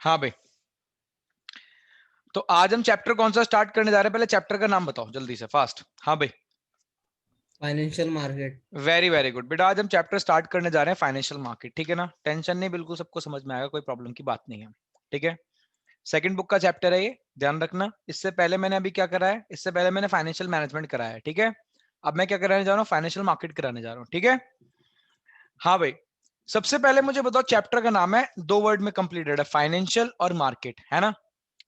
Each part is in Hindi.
हाँ भाई, तो आज हम चैप्टर कौन सा स्टार्ट करने जा रहे हैं? पहले चैप्टर का नाम बताओ जल्दी से, फास्ट। हाँ भाई, financial market. Very very good बेटा, आज हम चैप्टर स्टार्ट करने जा रहे हैं फाइनेंशियल मार्केट, ठीक है ना? टेंशन नहीं, बिल्कुल सबको समझ में आएगा, कोई प्रॉब्लम की बात नहीं है, ठीक है? सेकंड बुक का चैप्टर है ये, ध्यान रखना। इससे पहले मैंने अभी क्या करा है? इससे पहले मैंने फाइनेंशियल मैनेजमेंट कराया है, ठीक है? अब मैं क्या कराने जा रहा हूँ? फाइनेंशियल मार्केट कराने जा रहा हूँ, ठीक है? हाँ भाई, सबसे पहले मुझे बताओ, चैप्टर का नाम है, 2 वर्ड में कंप्लीटेड है, फाइनेंशियल और मार्केट, है ना?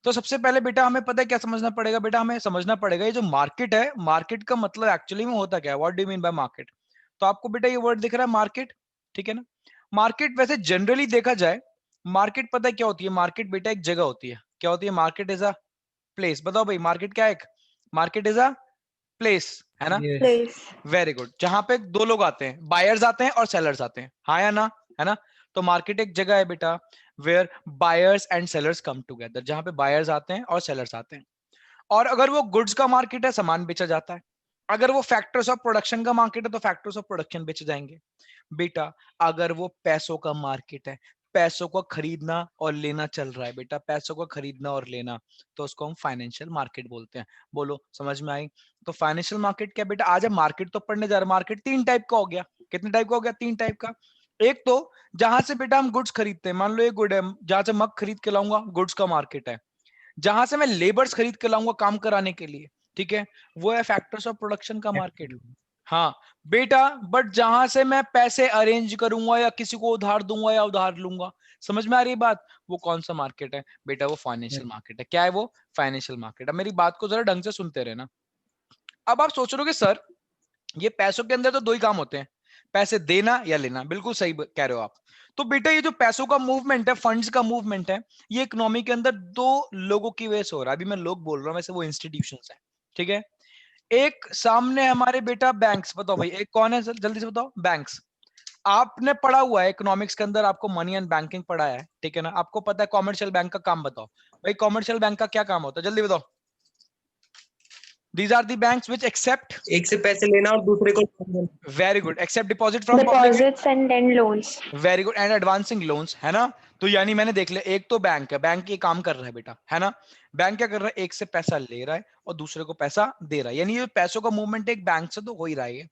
तो सबसे पहले बेटा हमें पता है क्या समझना पड़ेगा? बेटा हमें समझना पड़ेगा ये जो मार्केट है, मार्केट का मतलब एक्चुअली में होता क्या है? What do you mean by market? तो आपको बेटा ये वर्ड दिख रहा है, मार्केट, ठीक है ना? मार्केट वैसे जनरली देखा जाए, मार्केट पता है क्या होती है? मार्केट बेटा एक जगह होती है। क्या होती है? Market is a place. बताओ भाई, मार्केट क्या है? एक मार्केट इज अ प्लेस, है ना? यस। प्लेस। Very good. जहां पे दो लोग आते हैं, बायर्स आते हैं और सेलर्स आते हैं, हाँ या ना? है ना? तो मार्केट एक जगह है बेटा where buyers and sellers come together, जहां पे बायर्स आते हैं और सेलर्स आते हैं। और अगर वो गुड्स का मार्केट है, सामान बेचा जाता है। अगर वो फैक्टर्स ऑफ प्रोडक्शन का मार्केट है, तो फैक्टर्स ऑफ प्रोडक्शन बेचे जाएंगे बेटा। अगर वो पैसों का मार्केट है, पैसों को खरीदना और लेना चल रहा है बेटा, पैसों को खरीदना और लेना, तो उसको हम फाइनेंशियल मार्केट बोलते हैं। बोलो, समझ में आई? तो फाइनेंशियल मार्केट क्या बेटा? आज हम मार्केट तो पढ़ने जा रहे हैं। मार्केट 3 टाइप का हो गया। कितने टाइप का हो गया? 3 टाइप का। एक तो जहां से बेटा हम गुड्स खरीदते हैं, मान लो ये गुड है, जहां से मग खरीद के लाऊंगा, गुड्स का मार्केट है। जहां से मैं लेबर्स खरीद के लाऊंगा काम कराने के लिए, ठीक है, वो है फैक्टर्स ऑफ प्रोडक्शन का मार्केट। हाँ बेटा, बट जहां से मैं पैसे अरेंज करूंगा या किसी को उधार दूंगा या उधार लूंगा, समझ में आ रही है बात? वो कौन सा मार्केट है बेटा? वो फाइनेंशियल मार्केट है। क्या है वो? Financial market. अब मेरी बात को जरा ढंग से सुनते रहना। अब आप सोच रहे हो कि सर, ये पैसों के अंदर तो 2 ही काम होते हैं, पैसे देना या लेना। बिल्कुल सही कह रहे हो आप। तो बेटा ये जो पैसों का मूवमेंट है, फंड्स का मूवमेंट है, ये इकोनॉमी के अंदर 2 लोगों की वजह से हो रहा है। अभी मैं लोग बोल रहा हूं, वैसे वो इंस्टीट्यूशंस है, ठीक है? एक सामने हमारे बेटा बैंक्स। बताओ भाई, एक कौन है? जल्दी से बताओ। बैंक्स। आपने पढ़ा हुआ है इकोनॉमिक्स के अंदर, आपको मनी एंड बैंकिंग पढ़ा है, ठीक है ना? आपको पता है कॉमर्शियल बैंक का काम। बताओ भाई, कॉमर्शियल बैंक का क्या काम होता है? जल्दी बताओ। These are the banks which accept, एक से पैसे लेना और दूसरे को very good, accept deposit from public, deposits and then loans. Very good, and advancing loans, है ना? तो यानी मैंने देख लिया, एक तो बैंक है, बैंक ये काम कर रहा है बेटा, है ना? बैंक क्या कर रहा है? एक से पैसा ले रहा है और दूसरे को पैसा दे रहा है, यानी ये पैसों का मूवमेंट एक बैंक से तो हो ही रहा है।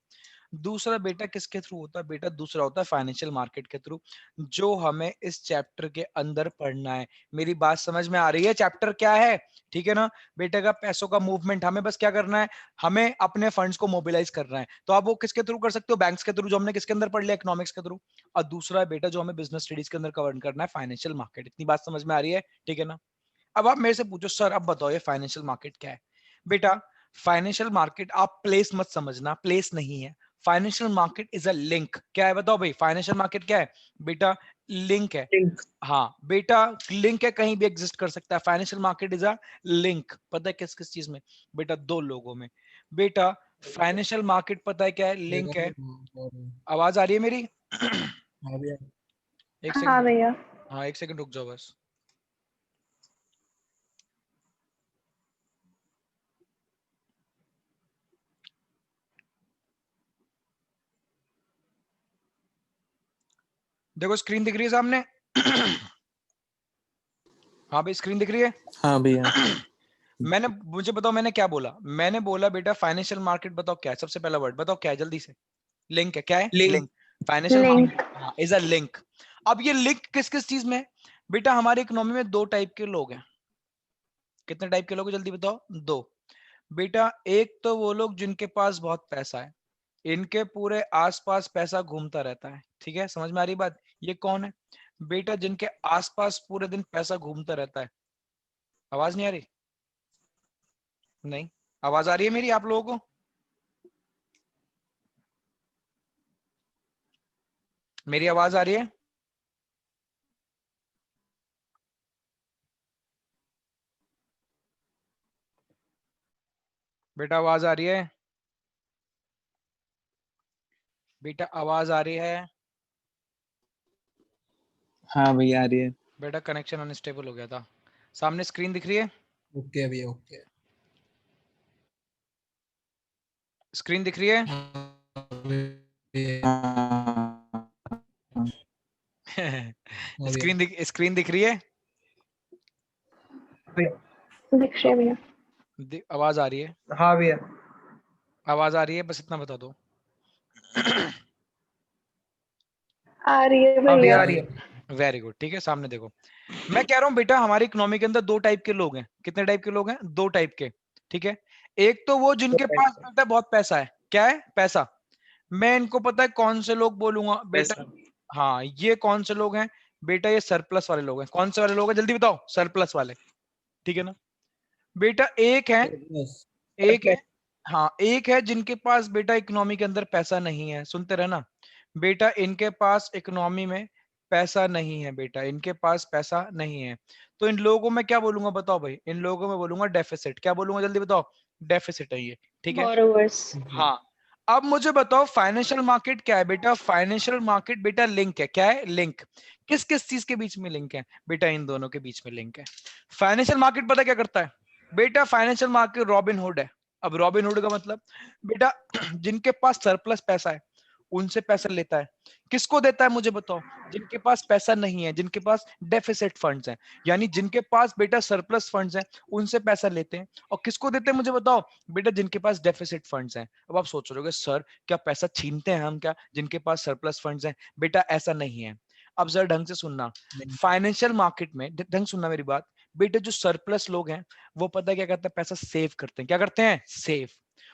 दूसरा बेटा किसके थ्रू होता है? बेटा दूसरा होता है फाइनेंशियल मार्केट के थ्रू, जो हमें इस चैप्टर के अंदर पढ़ना है। मेरी बात समझ में आ रही है? चैप्टर क्या है, ठीक है ना? बेटा का पैसों का मूवमेंट, हमें बस क्या करना है? हमें अपने फंड्स को मोबिलाइज करना है। तो आप वो किसके थ्रू कर सकते हो? बैंक्स के थ्रू, जो हमने किसके अंदर पढ़ लिया? इकोनॉमिक्स के थ्रू। और दूसरा बेटा जो हमें बिजनेस स्टडीज के अंदर कवर करना है, फाइनेंशियल मार्केट। इतनी बात समझ में आ रही है, ठीक है ना? अब आप मेरे से पूछो, सर अब बताओ ये फाइनेंशियल मार्केट क्या है? बेटा फाइनेंशियल मार्केट आप प्लेस मत समझना, प्लेस नहीं है। Financial market is a link. क्या है बताओ भाई? फाइनेंशियल मार्केट क्या है बेटा? लिंक है। लिंक। हाँ बेटा, लिंक है, कहीं भी एग्जिस्ट कर सकता है। Financial market is a link. पता है किस किस चीज में? बेटा 2 लोगों में। बेटा फाइनेंशियल मार्केट पता है क्या है? लिंक है। आवाज आ रही है मेरी? एक हाँ सेकंड। भैया। हाँ एक सेकंड रुक जाओ बस। देखो स्क्रीन दिख रही है सामने? हाँ भाई स्क्रीन दिख रही है? हाँ भैया। मैंने, मुझे बताओ मैंने क्या बोला? मैंने बोला बेटा फाइनेंशियल मार्केट बताओ क्या है? सबसे पहला वर्ड बताओ क्या है जल्दी से? लिंक है। क्या है? Link. Link. Financial link. Market is a link. अब ये लिंक किस किस चीज में है? बेटा हमारी इकोनॉमी में 2 टाइप के लोग हैं। कितने टाइप के लोग हैं जल्दी बताओ? 2। बेटा एक तो वो लोग जिनके पास बहुत पैसा है, इनके पूरे आसपास पैसा घूमता रहता है, ठीक है? समझ में आ रही बात? ये कौन है बेटा जिनके आसपास पूरे दिन पैसा घूमता रहता है? आवाज नहीं आ रही? नहीं, आवाज आ रही है मेरी आप लोगों को? मेरी आवाज आ रही है? बेटा आवाज आ रही है? बेटा आवाज आ रही है? हाँ भैया आ रही है। बेटा कनेक्शन अनस्टेबल हो गया था। सामने स्क्रीन दिख रही है? ओके भैया ओके। स्क्रीन दिख रही है? हाँ। स्क्रीन दिख रही है? दिख रहे भैया। आवाज आ रही है? हाँ भैया। आवाज आ रही है, बस इतना बता दो। आ रही है हाँ भैया भैया। आ रही है। वेरी गुड, ठीक है, सामने देखो। मैं कह रहा हूं बेटा, हमारी इकोनॉमी के अंदर दो टाइप के लोग हैं। कितने टाइप के लोग हैं? दो टाइप के, ठीक है। एक तो वो जिनके पास बेटा बहुत पैसा है। क्या है? पैसा। मैं इनको पता है कौन से लोग बोलूंगा बेटा। पैसा। हाँ, ये कौन से लोग हैं बेटा? ये सरप्लस वाले लोग हैं। कौन से वाले लोग हैं, जल्दी बताओ? सरप्लस वाले, ठीक है ना बेटा? एक है, हाँ, एक है जिनके पास बेटा इकोनॉमी के अंदर पैसा नहीं है। सुनते रहना बेटा, इनके पास इकोनॉमी में पैसा नहीं है बेटा, इनके पास पैसा नहीं है। तो इन लोगों को मैं क्या बोलूंगा बताओ भाई? इन लोगों को मैं बोलूंगा डेफिसिट। क्या बोलूंगा, जल्दी बताओ? डेफिसिट है ये, ठीक है। बोरोवर्स। हाँ, अब मुझे बताओ फाइनेंशियल मार्केट क्या है बेटा? फाइनेंशियल मार्केट बेटा लिंक है। क्या है? लिंक। किस किस चीज के बीच में लिंक है बेटा? इन दोनों के बीच में लिंक है। फाइनेंशियल मार्केट पता क्या करता है बेटा? फाइनेंशियल मार्केट रॉबिन हुड है। अब रॉबिन हुड का मतलब बेटा जिनके पास सरप्लस पैसा है उनसे पैसा लेता है। किसको देता है मुझे बताओ? जिनके पास पैसा नहीं है, जिनके पास डेफिसिट फंड्स हैं, यानी जिनके पास बेटा सरप्लस फंड्स हैं, उनसे पैसा लेते हैं। और किसको देते हैं मुझे बताओ बेटा? जिनके पास डेफिसिट फंड्स हैं। अब आप सोच रहे होगे सर क्या पैसा छीनते हैं हम क्या जिनके पास सरप्लस फंड्स हैं? बेटा ऐसा नहीं है। अब जरा ढंग से सुनना, फाइनेंशियल मार्केट में ढंग सुनना मेरी बात बेटे। जो सरप्लस लोग हैं वो पता है क्या करते हैं? पैसा सेव करते हैं। क्या करते हैं? सेव।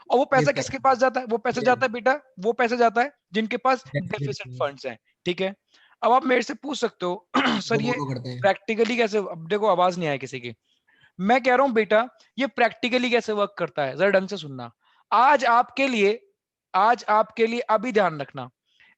और वो पैसा किसके पास जाता है? वो पैसा जाता है बेटा, वो पैसा जाता है जिनके पास डेफिसिट फंड्स हैं, ठीक है। अब आप मेरे से पूछ सकते हो सर ये करते हैं। प्रैक्टिकली कैसे? अब देखो आवाज नहीं आया किसी की। मैं कह रहा हूं बेटा ये प्रैक्टिकली कैसे वर्क करता है, जरा ढंग से सुनना। आज आपके लिए आज आपके लिए अभी ध्यान रखना,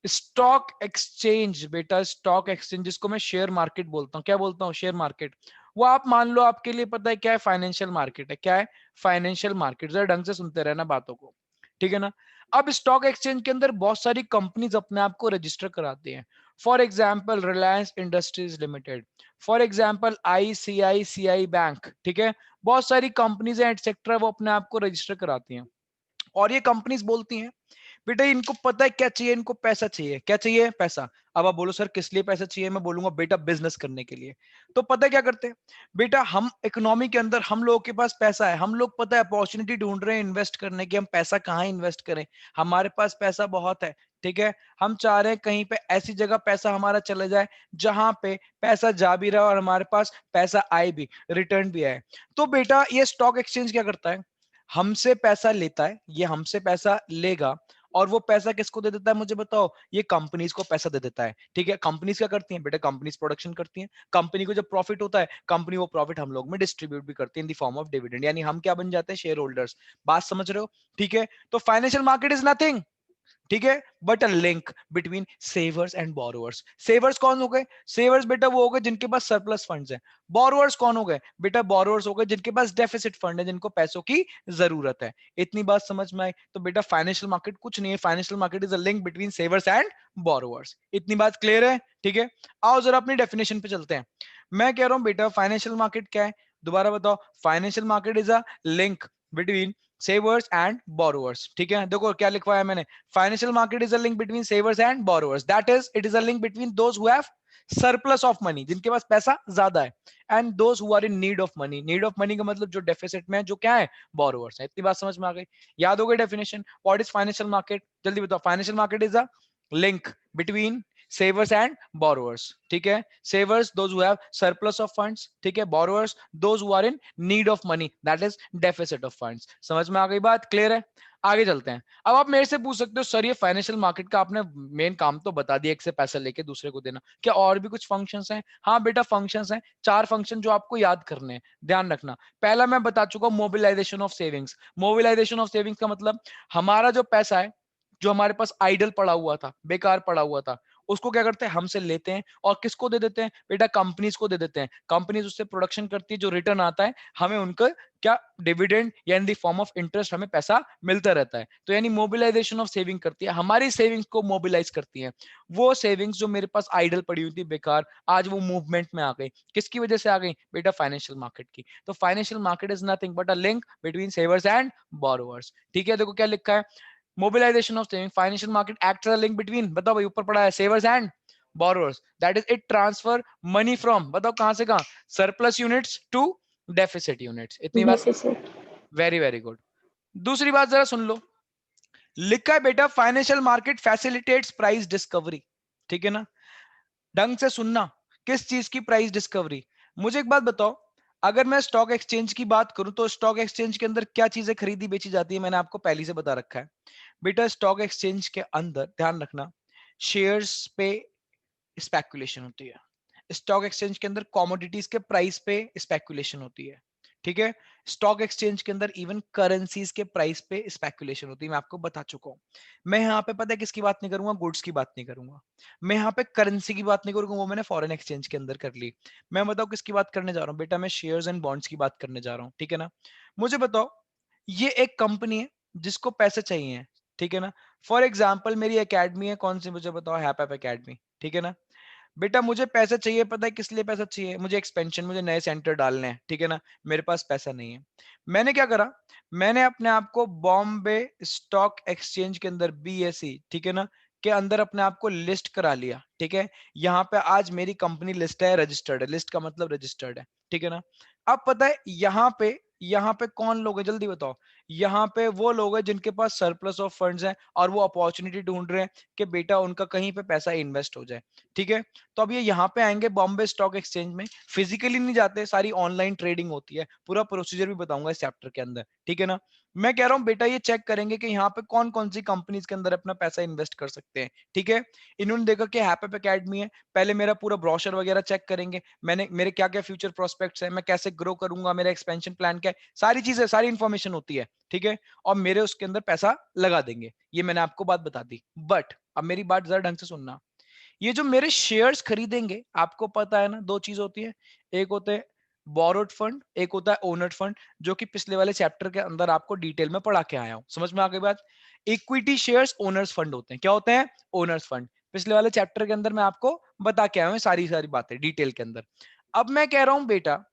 स्टॉक एक्सचेंज बेटा, स्टॉक एक्सचेंज जिसको मैं शेयर मार्केट बोलता हूँ। क्या बोलता हूँ? Share market. वो आप मान लो आपके लिए पता है क्या है? फाइनेंशियल मार्केट है। क्या है? Financial market. जरा ढंग से सुनते रहना बातों को, ठीक है ना। अब स्टॉक एक्सचेंज के अंदर बहुत सारी कंपनीज अपने आप को रजिस्टर कराती हैं। For example Reliance industries limited, for example ICICI bank, ठीक है। बहुत सारी कंपनीज हैं एटसेट्रा, वो अपने आप को रजिस्टर कराती हैं। और ये कंपनीज बोलती हैं बेटा इनको पता है क्या चाहिए? इनको पैसा चाहिए। क्या चाहिए? पैसा। अब आप बोलो सर किस लिए पैसा चाहिए? मैं बोलूंगा बेटा बिजनेस करने के लिए। तो पता है क्या करते हैं बेटा? हम इकोनॉमी के अंदर हम लोगों के पास पैसा है, हम लोग पता है अपॉर्चुनिटी ढूंढ रहे हैं इन्वेस्ट करने की। हम पैसा कहाँ इन्वेस्ट करें? हमारे पास पैसा बहुत है, ठीक है। हम चाह रहे हैं कहीं पे ऐसी जगह पैसा हमारा चले जाए जहां पे पैसा जा भी रहा है और हमारे पास पैसा आए भी, रिटर्न भी आए। तो बेटा ये स्टॉक एक्सचेंज क्या करता है? हमसे पैसा लेता है, ये हमसे पैसा लेगा और वो पैसा किसको दे देता है मुझे बताओ? ये कंपनीज को पैसा दे देता है, ठीक है। कंपनीज क्या करती हैं बेटा? कंपनीज प्रोडक्शन करती हैं। कंपनी को जब प्रॉफिट होता है, कंपनी वो प्रॉफिट हम लोग में डिस्ट्रीब्यूट भी करती है in the form of dividend, यानी हम क्या बन जाते हैं? Share holders. बात समझ रहे हो? ठीक है। तो फाइनेंशियल मार्केट इज नथिंग, ठीक है, but a link between savers and borrowers. Savers कौन हो गए? सेवर्स बेटा वो हो गए जिनके पास सरप्लस फंड्स हैं। बोरोवर्स कौन हो गए बेटा? बोरोवर्स हो गए जिनके पास डेफिसिट फंड है, जिनको पैसों की जरूरत है। इतनी बात समझ में आई? तो बेटा फाइनेंशियल मार्केट कुछ नहीं है, financial market is a link between savers and borrowers. इतनी बात क्लियर है? ठीक है, आओ जरा अपनी डेफिनेशन पे चलते हैं। मैं कह रहा हूं बेटा फाइनेंशियल मार्केट क्या है? दोबारा बताओ। Financial market is a link between savers and borrowers, ठीक है। देखो क्या लिखवाया मैंने, financial market is a link between savers and borrowers, that is it is a link between those who have surplus of money, जिनके पास पैसा ज्यादा है, and those who are in need of money। need of money का मतलब जो डेफिसिट में है, जो क्या है? borrowers है। इतनी बात समझ में आ गई? याद हो गई definition? what is financial market? जल्दी बताओ। financial market is a link between savers and borrowers, ठीक है। savers those who have surplus of funds, ठीक है। borrowers those who are in need of money, that is deficit of funds। समझ में आ गई बात? क्लियर है? आगे चलते हैं। अब आप मेरे से पूछ सकते हो सर ये फाइनेंशियल मार्केट का आपने मेन काम तो बता दिया, एक से पैसा लेके दूसरे को देना, क्या और भी कुछ फंक्शंस हैं? हाँ बेटा फंक्शंस हैं, 4 फंक्शन जो आपको याद करने हैं, ध्यान रखना। पहला मैं बता चुका हूं, mobilisation of savings. Mobilisation of savings का मतलब हमारा जो पैसा है, जो हमारे पास आइडल पड़ा हुआ था, बेकार पड़ा हुआ था, उसको क्या करते हैं? हमसे लेते हैं और किसको दे देते हैं बेटा? कंपनीज को दे देते हैं। कंपनीज उससे प्रोडक्शन करती है, जो रिटर्न आता है हमें उनका क्या? डिविडेंड या in the form of interest हमें पैसा मिलता रहता है। तो यानी मोबिलाइजेशन ऑफ सेविंग करती है, हमारी सेविंग्स को मोबिलाइज करती है। वो सेविंग्स जो मेरे पास आइडल पड़ी हुई थी बेकार, आज वो मूवमेंट में आ गई। किसकी वजह से आ गई बेटा? फाइनेंशियल मार्केट की। तो financial market is nothing but a link between savers and borrowers, ठीक है। देखो क्या लिखा है, mobilization of saving, financial market acts as a link between, बताओ भाई ऊपर पड़ा है, savers and borrowers, that is it transfer money from, बताओ कहां से कहां? surplus units to deficit units. इतनी बात Deficit. Very very good. दूसरी बात जरा सुन लो, लिखा है बेटा financial market facilitates price discovery, ठीक है ना? ढंग से सुनना, किस चीज की प्राइस डिस्कवरी? मुझे एक बात बताओ, अगर मैं स्टॉक एक्सचेंज की बात करूं तो स्टॉक एक्सचेंज के अंदर क्या चीजें खरीदी बेची जाती है? मैंने आपको पहले से बता रखा है बेटा, स्टॉक एक्सचेंज के अंदर ध्यान रखना, शेयर्स पे स्पेकुलेशन होती है। स्टॉक एक्सचेंज के अंदर कमोडिटीज के प्राइस पे स्पेकुलेशन होती है, ठीक है? स्टॉक एक्सचेंज के अंदर इवन करेंसीज के प्राइस पे स्पेकुलेशन होती है, मैं आपको बता चुका हूं। मैं यहाँ पे पता है किसकी बात नहीं करूंगा, गुड्स की बात नहीं करूंगा, मैं यहाँ पे करेंसी की बात नहीं करूंगा, वो मैंने फॉरेन एक्सचेंज के अंदर कर ली। मैं बताऊं किसकी बात करने जा रहा हूँ बेटा, मैं शेयर्स एंड बॉन्ड्स की बात करने जा रहा हूँ, ठीक है ना? मुझे बताओ, ये एक कंपनी है जिसको पैसे चाहिए, ठीक है ना? फॉर एग्जाम्पल मेरी एकेडमी है, कौन सी मुझे बताओ, हैप एकेडमी, ठीक है ना? बेटा मुझे पैसा चाहिए, पता है किस लिए पैसा चाहिए? मुझे एक्सपेंशन, मुझे नए सेंटर डालने हैं, ठीक है ना? मेरे पास पैसा नहीं है। मैंने क्या करा, मैंने अपने आप को बॉम्बे स्टॉक एक्सचेंज के अंदर बीएसई, ठीक है ना, के अंदर अपने आप को लिस्ट करा लिया, ठीक है? यहाँ पे आज मेरी कंपनी लिस्ट है, रजिस्टर्ड है, लिस्ट का मतलब रजिस्टर्ड है, ठीक है ना? अब पता है यहाँ पे कौन लोग हैं, जल्दी बताओ। यहाँ पे वो लोग हैं जिनके पास सरप्लस ऑफ फंड्स हैं और वो अपॉर्चुनिटी ढूंढ रहे हैं कि बेटा उनका कहीं पे पैसा इन्वेस्ट हो जाए, ठीक है? तो अब ये यहाँ पे आएंगे बॉम्बे स्टॉक एक्सचेंज में, फिजिकली नहीं जाते, सारी ऑनलाइन ट्रेडिंग होती है, पूरा प्रोसीजर भी बताऊंगा इस चैप्टर के अंदर, ठीक है ना? मैं कह रहा हूँ बेटा ये चेक करेंगे कि यहाँ पे कौन कौन सी कंपनीज के अंदर अपना पैसा इन्वेस्ट कर सकते हैं, ठीक है? इन्होंने देखा कि हैपअप एकेडमी है, पहले मेरा पूरा ब्रोशर वगैरह चेक करेंगे, मैंने मेरे क्या क्या फ्यूचर प्रोस्पेक्ट्स है, मैं कैसे ग्रो करूंगा, मेरा एक्सपेंशन प्लान क्या है, सारी चीजें, सारी इंफॉर्मेशन होती है, ठीक है? और मेरे उसके अंदर पैसा लगा देंगे, ये मैंने आपको बात बता दी। बट अब मेरी बात जरा ढंग से सुनना, ये जो मेरे शेयर्स खरीदेंगे, आपको पता है ना, दो चीज होती है, एक होते हैं बोरोड फंड, एक होता है ओनर फंड, जो कि पिछले वाले चैप्टर के अंदर आपको डिटेल में पढ़ा के आया हूं। समझ में आ गई बात? इक्विटी शेयर्स ओनर्स फंड होते हैं। क्या होते हैं? Owner's fund. पिछले वाले चैप्टर के अंदर मैं आपको बता के आया हूं सारी सारी बातें डिटेल के अंदर। अब मैं कह रहा हूं बेटा,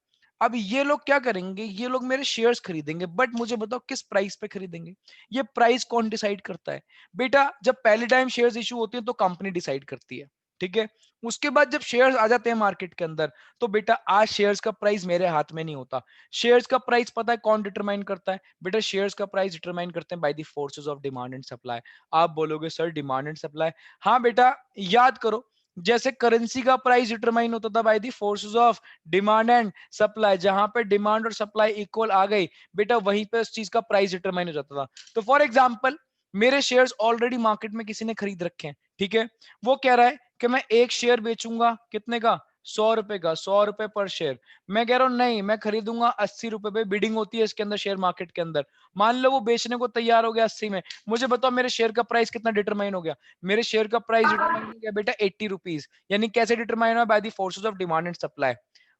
अब ये लोग क्या करेंगे, ये लोग मेरे शेयर्स खरीदेंगे, बट मुझे बताओ किस प्राइस पे खरीदेंगे? ये प्राइस कौन डिसाइड करता है? बेटा जब पहले टाइम शेयर्स इशू होते हैं तो कंपनी डिसाइड करती है, ठीक है? उसके बाद जब शेयर्स आ जाते हैं मार्केट के अंदर, तो बेटा आज शेयर्स का प्राइस मेरे हाथ में नहीं होता। शेयर्स का प्राइस पता है कौन डिटरमाइन करता है? बेटा शेयर्स का प्राइस डिटरमाइन करते हैं bye the forces of demand and supply. आप बोलोगे सर डिमांड एंड सप्लाई, हाँ बेटा याद करो, जैसे करेंसी का प्राइस डिटरमाइन होता था bye the forces of demand and supply, जहां पे डिमांड और सप्लाई इक्वल आ गई बेटा, वहीं पे उस चीज का प्राइस डिटरमाइन हो जाता था। तो फॉर एग्जांपल मेरे शेयर्स ऑलरेडी मार्केट में किसी ने खरीद रखे हैं, ठीक है? वो कह रहा है कि मैं एक शेयर बेचूंगा, कितने का? 100 रुपए का, 100 रुपए पर शेयर। मैं कह रहा हूं नहीं, मैं खरीदूंगा 80 रुपए पे, बिडिंग होती है इसके अंदर शेयर मार्केट के अंदर। मान लो वो बेचने को तैयार हो गया 80 में, मुझे बताओ मेरे शेयर का प्राइस कितना डिटरमाइन हो गया? मेरे शेयर का प्राइस डिटरमाइन हो गया बेटा 80 रुपीज। यानी कैसे डिटरमाइन हुआ? Bye the forces of demand and supply.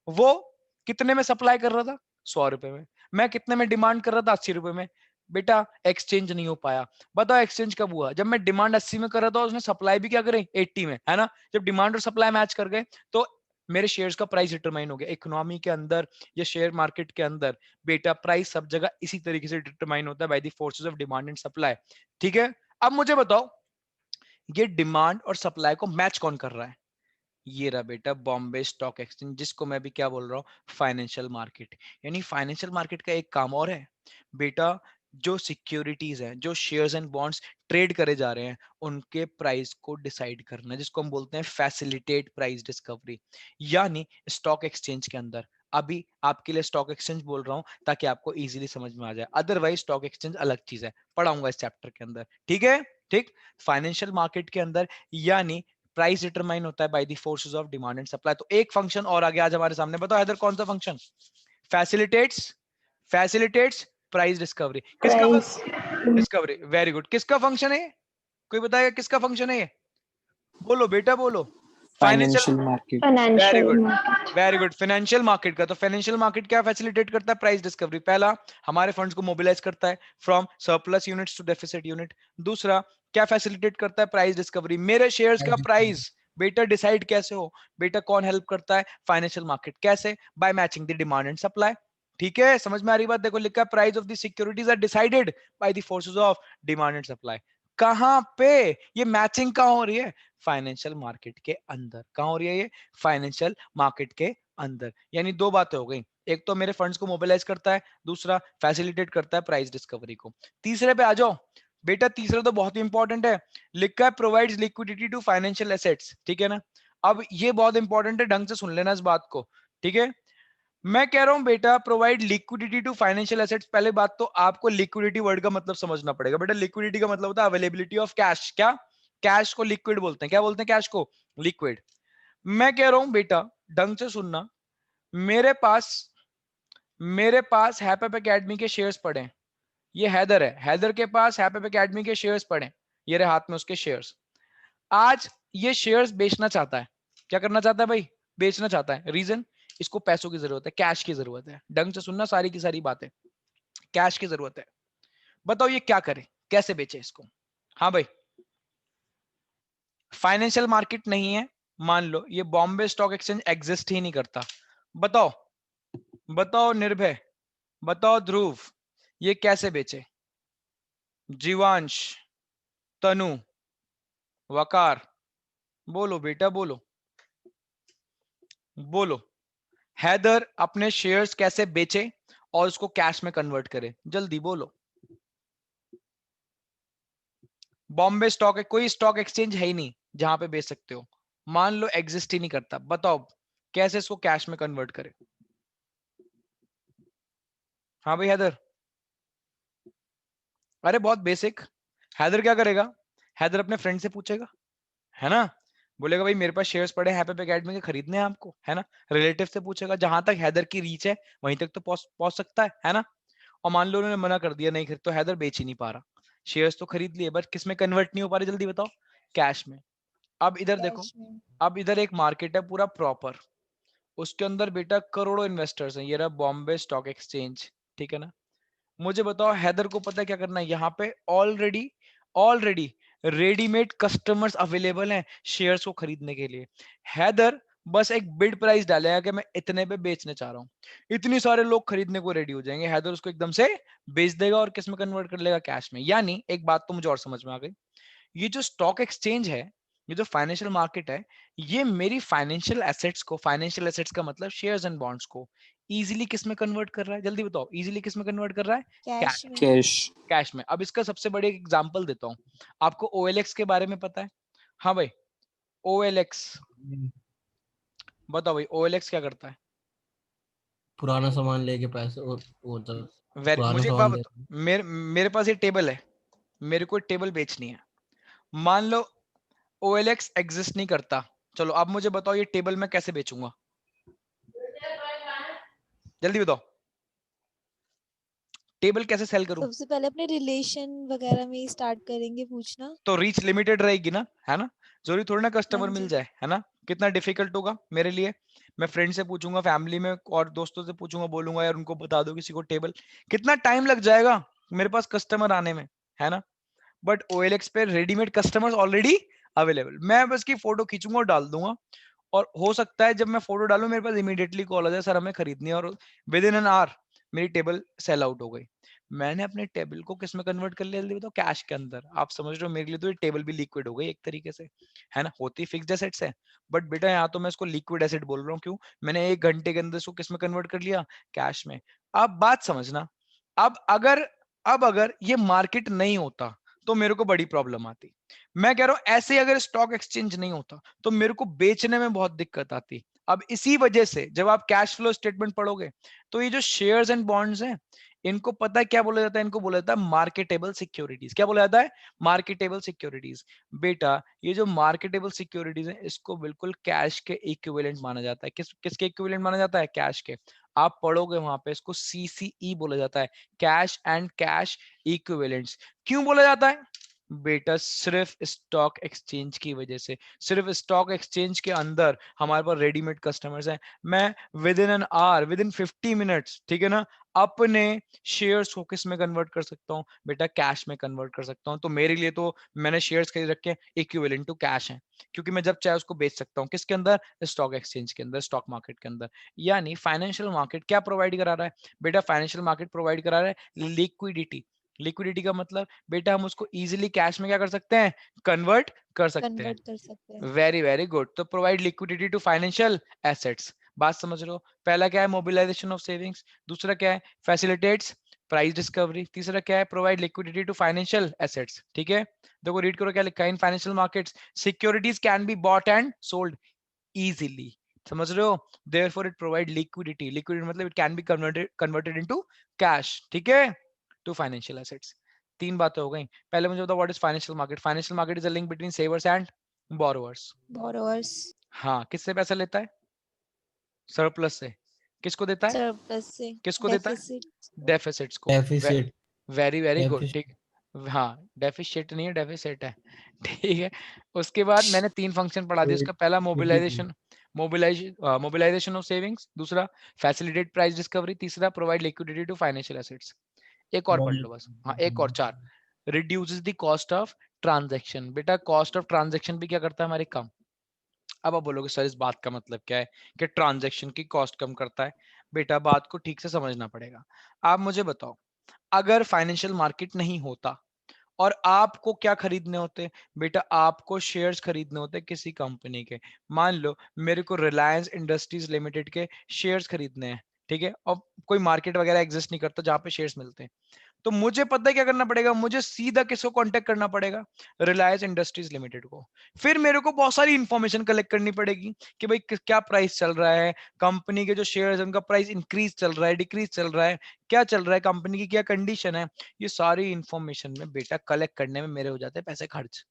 वो कितने में सप्लाई कर रहा था? 100 रुपए में। मैं कितने में डिमांड कर रहा था? 80 रुपए में। बेटा एक्सचेंज नहीं हो पाया। बताओ एक्सचेंज कब हुआ? जब मैं डिमांड 80 में कर रहा था, उसने सप्लाई भी क्या करे? 80 में, है ना? जब डिमांड और सप्लाई मैच कर गए तो मेरे शेयर्स का प्राइस डिटरमाइन हो गया। इकोनॉमी के अंदर या शेयर मार्केट के अंदर बेटा प्राइस सब जगह इसी तरीके से डिटरमाइन होता है bye the forces of demand and supply, ठीक है? अब मुझे बताओ ये डिमांड और सप्लाई को मैच कौन कर रहा है? ये रहा बेटा बॉम्बे स्टॉक एक्सचेंज, जिसको मैं भी क्या बोल रहा हूँ, फाइनेंशियल मार्केट। यानी फाइनेंशियल मार्केट का एक काम और है बेटा, जो सिक्योरिटीज हैं, जो शेयर्स एंड बॉन्ड्स ट्रेड करे जा रहे हैं, उनके प्राइस को डिसाइड करना, जिसको हम बोलते हैं फैसिलिटेट प्राइस डिस्कवरी। यानी स्टॉक एक्सचेंज के अंदर, अभी आपके लिए स्टॉक एक्सचेंज बोल रहा हूं ताकि आपको इजीली समझ में आ जाए, अदरवाइज स्टॉक एक्सचेंज अलग चीज है, पढ़ाऊंगा इस चैप्टर के अंदर, ठीक है? ठीक। फाइनेंशियल मार्केट के अंदर यानी प्राइस डिटरमाइन होता है bye the forces of demand and supply. तो एक फंक्शन और आ गया आज हमारे सामने, बताओ इधर कौन सा फंक्शन? Facilitates price discovery. किसका? Price. Discovery, very good. किसका फंक्शन है? कोई बताएगा किसका फंक्शन है ये? बोलो बेटा बोलो। Financial, financial market. Very Financial good, market. Very good. Financial market का, तो फाइनेंशियल मार्केट क्या फैसिलिटेट करता है? Price discovery. पहला, हमारे फंड्स को मोबिलाइज करता है from surplus units to deficit unit. दूसरा, क्या फैसिलिटेट करता है? Price discovery. मेरे शेयर्स का प्राइस बेटा डिसाइड कैसे हो? बेटा कौन हेल्प करता है? Financial market. कैसे? By matching the demand and supply. ठीक है, समझ में आ रही बात? देखो लिखा है price of the securities are decided by the forces of demand and supply. कहां पे ये मैचिंग कहां हो रही है? फाइनेंशियल मार्केट के अंदर। कहां हो रही है ये? फाइनेंशियल मार्केट के अंदर। यानी दो बातें हो गई, एक तो मेरे फंड्स को मोबिलाइज करता है, दूसरा फैसिलिटेट करता है प्राइस डिस्कवरी को। तीसरे पे आ जाओ बेटा, तीसरा तो बहुत ही इंपॉर्टेंट है, लिखा है provides liquidity to financial assets, ठीक है ना। अब ये बहुत इंपॉर्टेंट है, ढंग से सुन लेना इस बात को, ठीक है। मैं कह रहा हूं बेटा provide liquidity to financial assets, पहले बात तो आपको लिक्विडिटी वर्ड का मतलब समझना पड़ेगा बेटा। लिक्विडिटी का मतलब होता है अवेलेबिलिटी ऑफ कैश। क्या? कैश को लिक्विड बोलते हैं। क्या बोलते हैं कैश को? लिक्विड। मैं कह रहा हूं बेटा ढंग से सुनना, मेरे पास हैपअप एकेडमी के शेयर्स पड़े हैं। ये हैदर है, हैदर के पास हैपअप एकेडमी के शेयर्स पड़े हैं, ये रहे हाथ में उसके शेयर्स। आज ये शेयर्स बेचना चाहता है। क्या करना चाहता है भाई? बेचना चाहता है। रीजन? इसको पैसों की जरूरत है, कैश की जरूरत है। ढंग से सुनना सारी की सारी बातें, कैश की जरूरत है। बताओ ये क्या करे, कैसे बेचे इसको? हाँ भाई, फाइनेंशियल मार्केट नहीं है, मान लो ये बॉम्बे स्टॉक एक्सचेंज एग्जिस्ट ही नहीं करता। बताओ बताओ निर्भय, बताओ ध्रुव, ये कैसे बेचे? जीवांश, तनु, वकार, बोलो बेटा बोलो, बोलो। हैदर अपने शेयर्स कैसे बेचे और उसको कैश में कन्वर्ट करे? जल्दी बोलो। बॉम्बे स्टॉक है, कोई स्टॉक एक्सचेंज है ही नहीं जहां पे बेच सकते हो, मान लो एग्जिस्ट ही नहीं करता। बताओ कैसे इसको कैश में कन्वर्ट करे? हाँ भाई हैदर, अरे बहुत बेसिक। हैदर क्या करेगा? हैदर अपने फ्रेंड से पूछेगा, है ना, बोलेगा भाई मेरे पास शेयर्स पड़े हैं हैपअप एकेडमी के, खरीदने हैं आपको, है ना। रिलेटिव से पूछेगा, जहां तक हैदर की रीच है वहीं तक तो पहुंच सकता है ना। और मान लो उन्होंने मना कर दिया, नहीं खरीद, तो हैदर बेच ही नहीं पा रहा। शेयर्स तो खरीद लिए, बट किस में कन्वर्ट नहीं हो पा रहे? जल्दी बताओ। कैश में। अब इधर देखो, कैश में। अब इधर एक मार्केट है पूरा प्रॉपर, उसके अंदर बेटा करोड़ों इन्वेस्टर्स हैं, ये रहा बॉम्बे स्टॉक एक्सचेंज, ठीक है ना। मुझे बताओ हैदर को पता है क्या करना है? यहाँ पे already already readymade customers available हैं शेयर्स को खरीदने के लिए। हैदर बस एक बिड प्राइस डालेगा कि मैं इतने पे बेचने चाह रहा हूँ, इतने सारे लोग खरीदने को रेडी हो जाएंगे, हैदर उसको एकदम से बेच देगा और किस में कन्वर्ट कर लेगा? कैश में। यानी एक बात तो मुझे और समझ में आ गई, ये जो स्टॉक एक्सचेंज है, ये जो फाइनेंशियल मार्केट है, ये मेरी फाइनेंशियल एसेट्स को, फाइनेंशियल एसेट्स का मतलब शेयर्स एंड बॉन्ड्स को, इजीली किस में कन्वर्ट कर रहा है? जल्दी बताओ, इजीली किस में कन्वर्ट कर रहा है? कैश में। कैश। कैश में। अब इसका सबसे बड़े एग्जांपल देता हूं आपको। OLX के बारे में पता है? हाँ भाई, OLX बताओ भाई, OLX क्या करता है? पुराना सामान लेके पैसे वो तो पुराना मुझे एक बात सामान दे। बताओ, मेरे पास ये टेबल है, मेरे को टेबल बेचनी है, मान लो OLX एग्जिस्ट नहीं करता, चलो अब मुझे बताओ ये टेबल मैं कैसे बेचूंगा? जल्दी बताओ, टेबल कैसे सेल करूं? सबसे पहले अपने रिलेशन वगैरह में ही स्टार्ट करेंगे पूछना। तो रीच लिमिटेड रहेगी ना, है ना। जरूरी थोड़ी ना हाँ कस्टमर मिल जी। जाए, है ना। कितना डिफिकल्ट होगा मेरे लिए। मैं फ्रेंड से पूछूंगा, फैमिली में और दोस्तों से पूछूंगा, बोलूंगा यार उनको बता दो किसी को टेबल, कितना टाइम लग जाएगा मेरे पास कस्टमर आने में, है ना। बट OLX पे रेडीमेड कस्टमर्स ऑलरेडी अवेलेबल, मैं बस की फोटो खींचूंगा और डाल दूंगा, और हो सकता है जब मैं फोटो डालूं मेरे पास इमीडिएटली कॉल आ जाए, सर हमें खरीदनी है, और विद इन एन आवर मेरी टेबल सेल आउट हो गई। मैंने अपने टेबल को किस में कन्वर्ट कर लिया? जल्दी बताओ। कैश के अंदर। आप समझ रहे हो, मेरे लिए तो ये टेबल भी लिक्विड हो गई एक तरीके से, है ना। होती फिक्स्ड एसेट्स है, बट बेटा यहाँ तो मैं इसको लिक्विड एसेट बोल रहा हूँ। क्यों? मैंने 1 घंटे के अंदर इसको किस में कन्वर्ट कर लिया? कैश में। अब बात समझना, अब अगर ये मार्केट नहीं होता तो मेरे को बड़ी प्रॉब्लम आती। मैं कह रहा हूं ऐसे अगर स्टॉक एक्सचेंज नहीं होता तो मेरे को बेचने में बहुत दिक्कत आती। अब इसी वजह से जब आप कैश फ्लो स्टेटमेंट पढ़ोगे तो ये जो शेयर्स एंड बॉन्ड्स हैं, इनको पता है क्या बोला जाता है? इनको बोला जाता है मार्केटेबल सिक्योरिटीज। क्या बोला जाता है? Marketable securities. बेटा ये जो मार्केटेबल सिक्योरिटीज है, इसको बिल्कुल कैश के इक्विवेलेंट माना जाता है। किसके इक्विवेलेंट माना जाता है? कैश के। आप पढ़ोगे वहां पे इसको CCE बोला जाता है, कैश एंड कैश इक्विवेलेंट्स। क्यों बोला जाता है? बेटा सिर्फ स्टॉक एक्सचेंज की वजह से, सिर्फ स्टॉक एक्सचेंज के अंदर हमारे पास रेडीमेड कस्टमर्स हैं। मैं with in an hour, with in 50 minutes, ठीक है ना, अपने शेयर्स को किस में कन्वर्ट कर सकता हूँ? बेटा कैश में कन्वर्ट कर सकता हूँ। तो मेरे लिए तो मैंने शेयर्स खरीद रखे हैं, इक्विवेलेंट टू कैश है, क्योंकि मैं जब चाहे उसको बेच सकता हूँ। किसके अंदर? स्टॉक एक्सचेंज के अंदर, स्टॉक मार्केट के अंदर। यानी फाइनेंशियल मार्केट क्या प्रोवाइड करा रहा है? बेटा फाइनेंशियल मार्केट प्रोवाइड करा रहा है लिक्विडिटी। लिक्विडिटी का मतलब बेटा हम उसको इजीली कैश में क्या कर सकते हैं? कन्वर्ट कर सकते हैं। कन्वर्ट कर सकते हैं। Very very good. तो provide liquidity to financial assets, बात समझ रहे हो? पहला क्या है? Mobilisation of savings. दूसरा क्या है? Facilitates price discovery. तीसरा क्या है? Provide liquidity to financial assets. ठीक है, देखो रीड करो क्या लिखा है। In financial markets securities can be bought and sold easily। समझ रहे हो? therefore it provide liquidity। liquidity मतलब it can be converted into cash। ठीक है, to financial assets। तीन बातें हो गई। पहले मुझे बताओ what is financial market. Financial market is a link between savers and borrowers. borrowers हाँ, किससे पैसा लेता है? सरप्लस से। किसको देता है? surplus से किसको देता है? deficit डेफिसिट्स को। Deficit very very good. Deficit ठीक, हाँ डेफिशिट नहीं है, डेफिसिट है। ठीक है, उसके बाद मैंने तीन फंक्शन पढ़ा दिया। उसका पहला मोबिलाइजेशन, मोबिलाइजेशन ऑफ सेविंग्स। दूसरा फैसिलिटेट प्राइस डिस्कवरी। तीसरा provide liquidity to financial assets. एक और पढ़ लो बस, हाँ एक और, चार। Reduces the cost of transaction. बेटा कॉस्ट ऑफ ट्रांजैक्शन भी क्या करता है हमारे? कम। अब आप बोलोगे सर इस बात का मतलब क्या है कि ट्रांजैक्शन की कॉस्ट कम करता है? बेटा बात को ठीक से समझना पड़ेगा। आप मुझे बताओ, अगर फाइनेंशियल मार्केट नहीं होता और आपको क्या खरीदने होते? बेटा आपको शेयर्स खरीदने होते किसी कंपनी के। मान लो मेरे को रिलायंस इंडस्ट्रीज लिमिटेड के शेयर्स खरीदने हैं, ठीक है, और कोई मार्केट वगैरह एग्जिस्ट नहीं करता जहां पे शेयर्स मिलते हैं। तो मुझे पता है क्या करना पड़ेगा? मुझे सीधा किसको कांटेक्ट करना पड़ेगा? रिलायंस इंडस्ट्रीज लिमिटेड को। फिर मेरे को बहुत सारी इंफॉर्मेशन कलेक्ट करनी पड़ेगी कि भाई क्या प्राइस चल रहा है, कंपनी के जो शेयर्स हैं उनका प्राइस इंक्रीज चल रहा है, डिक्रीज चल रहा है, क्या चल रहा है, कंपनी की क्या कंडीशन है। ये सारी इंफॉर्मेशन में बेटा कलेक्ट करने में मेरे हो जाते हैं पैसे खर्च।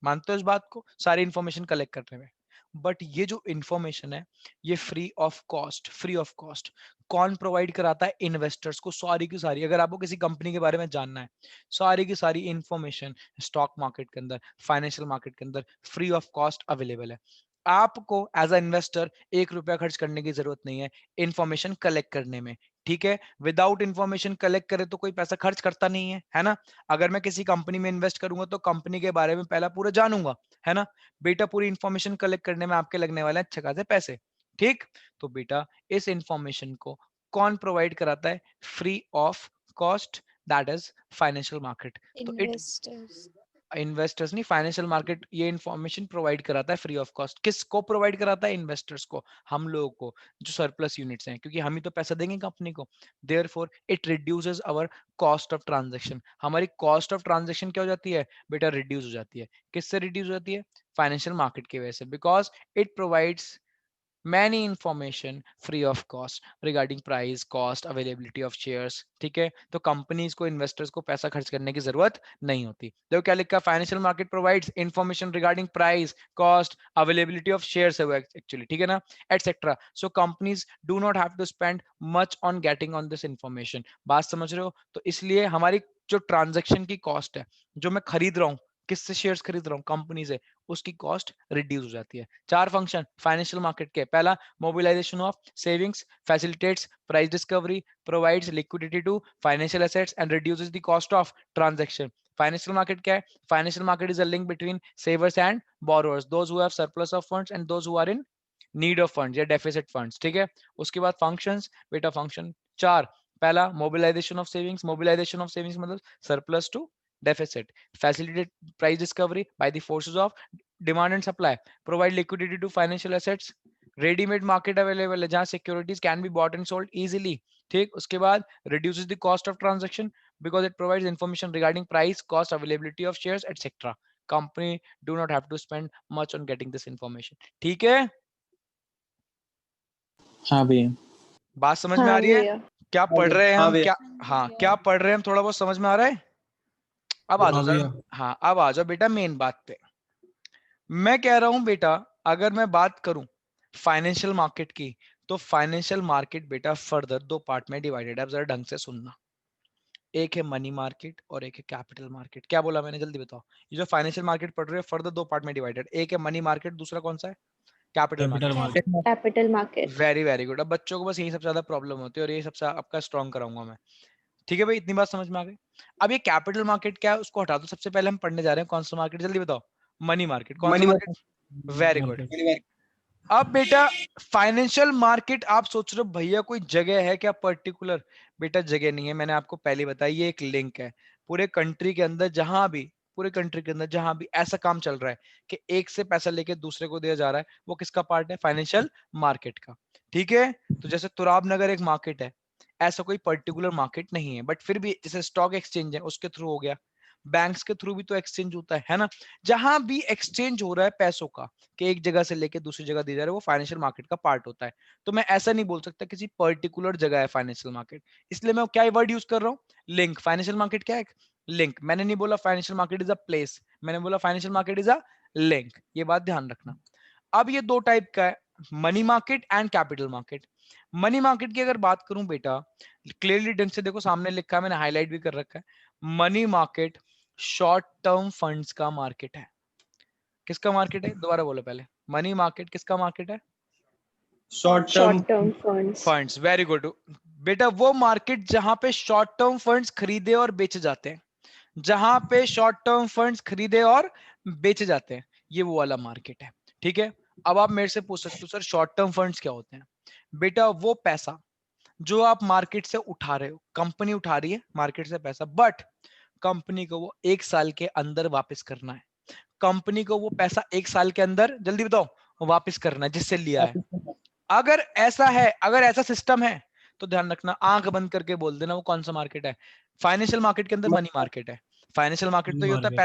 मानते हो इस बात को? सारी इंफॉर्मेशन कलेक्ट करने में। बट ये जो इंफॉर्मेशन है ये free of cost. Free of cost कौन प्रोवाइड कराता है? इन्वेस्टर्स को सारी की सारी। अगर आपको किसी कंपनी के बारे में जानना है, सारी की सारी इंफॉर्मेशन स्टॉक मार्केट के अंदर, फाइनेंशियल मार्केट के अंदर फ्री ऑफ कॉस्ट अवेलेबल है। आपको एज अ इन्वेस्टर 1 रुपया खर्च करने की जरूरत नहीं है इंफॉर्मेशन कलेक्ट करने में। ठीक है, विदाउट इंफॉर्मेशन कलेक्ट करे तो कोई पैसा खर्च करता नहीं है ना? अगर मैं किसी कंपनी में इन्वेस्ट करूंगा तो कंपनी के बारे में पहला पूरा जानूंगा, है ना? बेटा पूरी इंफॉर्मेशन कलेक्ट करने में आपके लगने वाले हैं अच्छे खासे पैसे। ठीक, तो बेटा इस इंफॉर्मेशन को कौन प्रोवाइड कराता है? Free of cost, that is financial market. तो इट investors इन्वेस्टर्स नहीं, फाइनेंशियल मार्केट ये इंफॉर्मेशन प्रोवाइड कराता है फ्री ऑफ कॉस्ट। किसको प्रोवाइड कराता है? इन्वेस्टर्स को, हम लोगों को जो सरप्लस यूनिट्स हैं, क्योंकि हम ही तो पैसा देंगे कंपनी को। Therefore it reduces our cost of transaction. हमारी कॉस्ट ऑफ ट्रांजैक्शन क्या हो जाती है बेटा? रिड्यूस हो जाती है। किससे रिड्यूस हो जाती है? फाइनेंशियल मार्केट की वजह से, because it provides many information free of cost regarding price, cost, availability of shares। ठीक है, तो कंपनीज को, इन्वेस्टर्स को पैसा खर्च करने की जरूरत नहीं होती। देखो क्या लिखा है? Financial market provides information regarding price, cost, availability of shares है वो एक्चुअली, ठीक है ना, etcetera. So companies do not have to spend much on getting on this information. बात समझ रहे हो? तो इसलिए हमारी जो ट्रांजेक्शन की कॉस्ट है, जो मैं खरीद रहा हूँ, किससे शेयर्स खरीद रहा हूँ? कंपनी से, उसकी कॉस्ट रिड्यूस हो जाती है। चार फंक्शन फाइनेंशियल मार्केट के। पहला mobilisation of savings, facilitates price discovery, provides liquidity to financial assets and reduces the cost of transaction. Financial market क्या है? Financial market is a link between savers and borrowers, those who have surplus of funds and those who are in need of funds या डेफिसिट फंड्स। ठीक है, उसके बाद फंक्शंस बेटा, फंक्शन चार। पहला mobilisation of savings. Mobilisation of savings मतलब surplus to deficit, facilitate price discovery by the forces of demand and supply, provide liquidity to financial assets, readymade market available है जहां securities can be bought and sold easily. ठीक, उसके बाद reduces the cost of transaction because it provides information regarding price, cost, availability of shares, etc. company do not have to spend much on getting this information। ठीक है, हाँ भैया। बात समझ में आ हाँ रही है? भैया। क्या पढ़ रहे हैं हाँ हम? भैया। क्या, हाँ क्या पढ़ रहे हैं हम? थोड़ा बहुत समझ में आ रहा है? अब आ जाओ हाँ जरा, भैया हाँ अब आ जाओ बेटा मेन बात पे। मैं कह रहा हूं बेटा, अगर मैं बात करूं फाइनेंशियल मार्केट की, तो फाइनेंशियल मार्केट बेटा फर्दर दो पार्ट में डिवाइडेड है। अब जरा ढंग से सुनना। एक है मनी मार्केट और एक है कैपिटल मार्केट। क्या बोला मैंने? जल्दी बताओ। ये जो फाइनेंशियल मार्केट पढ़ रहे हो फर्दर दो पार्ट में डिवाइडेड, एक है मनी मार्केट, दूसरा कौन सा है? Capital capital market. Market capital market. Very very good. अब बच्चों को बस यही सबसे ज्यादा प्रॉब्लम होती है और ये सबसे आपका स्ट्रॉन्ग कराऊंगा मैं। ठीक है भाई, इतनी बात समझ में आ गई? अब ये कैपिटल मार्केट क्या है उसको हटा दो। सबसे पहले हम पढ़ने जा रहे हैं कौन सा मार्केट? जल्दी बताओ। Money market. कौन सा money market? Very good. Market अब बेटा फाइनेंशियल मार्केट आप सोच रहे हो भैया कोई जगह है क्या पर्टिकुलर? बेटा जगह नहीं है, मैंने आपको पहले बताया ये एक लिंक है। पूरे कंट्री के अंदर जहां भी पूरे कंट्री के अंदर जहां भी ऐसा काम चल रहा है कि एक से पैसा लेके दूसरे को दिया जा रहा है, वो किसका पार्ट है? फाइनेंशियल मार्केट का। ठीक है, तो जैसे तुराब नगर एक मार्केट है, ऐसा कोई पर्टिकुलर मार्केट नहीं है, बट फिर भी जैसे स्टॉक एक्सचेंज है उसके थ्रू हो गया, बैंक्स के थ्रू भी तो एक्सचेंज होता है ना। जहां भी एक्सचेंज हो रहा है पैसों का कि एक जगह से लेके दूसरी जगह दिया जा रहा है, वो फाइनेंशियल मार्केट का पार्ट होता है। तो मैं ऐसा नहीं बोल सकता किसी पर्टिकुलर जगह है फाइनेंशियल मार्केट, इसलिए मैं क्या वर्ड यूज कर रहा हूँ? लिंक। फाइनेंशियल मार्केट क्या है? लिंक। मैंने नहीं बोला financial market is a place, मैंने बोला financial market is a link. ये बात ध्यान रखना। अब ये दो टाइप का है, money market and capital market. Money market की अगर बात करूं बेटा, क्लियरली ढंग से देखो, सामने लिखा है, मैंने हाईलाइट भी कर रखा है। Money market short term funds का मार्केट है। किसका मार्केट है? दोबारा बोलो पहले, मनी मार्केट किसका मार्केट है? Short term short term funds. Funds. Very good बेटा, वो मार्केट जहां पे शॉर्ट टर्म फंड्स खरीदे और बेचे जाते हैं, जहां पे शॉर्ट टर्म फंड्स खरीदे और बेचे जाते हैं, ये वो वाला मार्केट है। ठीक है, अब आप मेरे से पूछ सकते हो सर शॉर्ट टर्म फंड्स क्या होते हैं? बेटा वो पैसा जो आप मार्केट से उठा रहे हो, कंपनी उठा रही है मार्केट से पैसा, बट कंपनी को वो एक साल के अंदर वापस करना है। कंपनी को वो पैसा एक साल के अंदर, जल्दी बताओ, वापस करना है जिससे लिया है। अगर ऐसा है, अगर ऐसा सिस्टम है, तो ध्यान रखना, आंख बंद करके बोल देना वो कौन सा मार्केट है? फाइनेंशियल मार्केट के अंदर मनी मार्केट है। फाइनेंशियल मार्केट तो ये होता है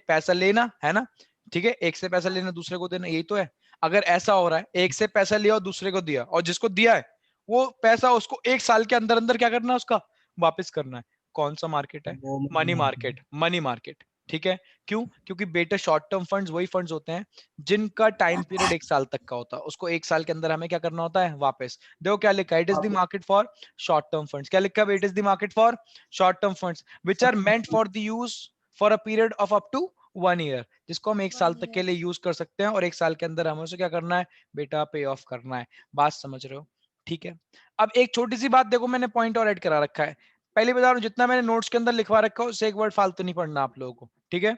पैसा लेना, है ना? ठीक है, एक से पैसा लेना दूसरे को देना, यही तो है। अगर ऐसा हो रहा है, एक से पैसा लिया और दूसरे को दिया, और जिसको दिया है वो पैसा उसको एक साल के अंदर अंदर क्या करना है? उसका वापस करना है। कौन सा मार्केट है? Money market. Money market. ठीक है, क्यों? क्योंकि बेटा शॉर्ट टर्म फंड्स वही फंड्स होते हैं जिनका टाइम पीरियड एक साल तक का होता है, उसको एक साल के अंदर हमें क्या करना होता है? वापस। देखो क्या लिखा है, it is the market for short term funds. क्या लिखा है? It is the market for short term funds which are meant for the use for a period of up to 1 year, जिसको हम एक साल तक के लिए यूज कर सकते हैं, और एक साल के अंदर हमें उसे क्या करना है बेटा? पे ऑफ करना है। बात समझ रहे हो? ठीक है, अब एक छोटी सी बात देखो, मैंने पॉइंट और ऐड करा रखा है। पहले बता रहा हूं, जितना मैंने नोट्स के अंदर लिखवा रखा है उससे एक वर्ड फालतू नहीं पढ़ना आप लोगों को। ठीक है,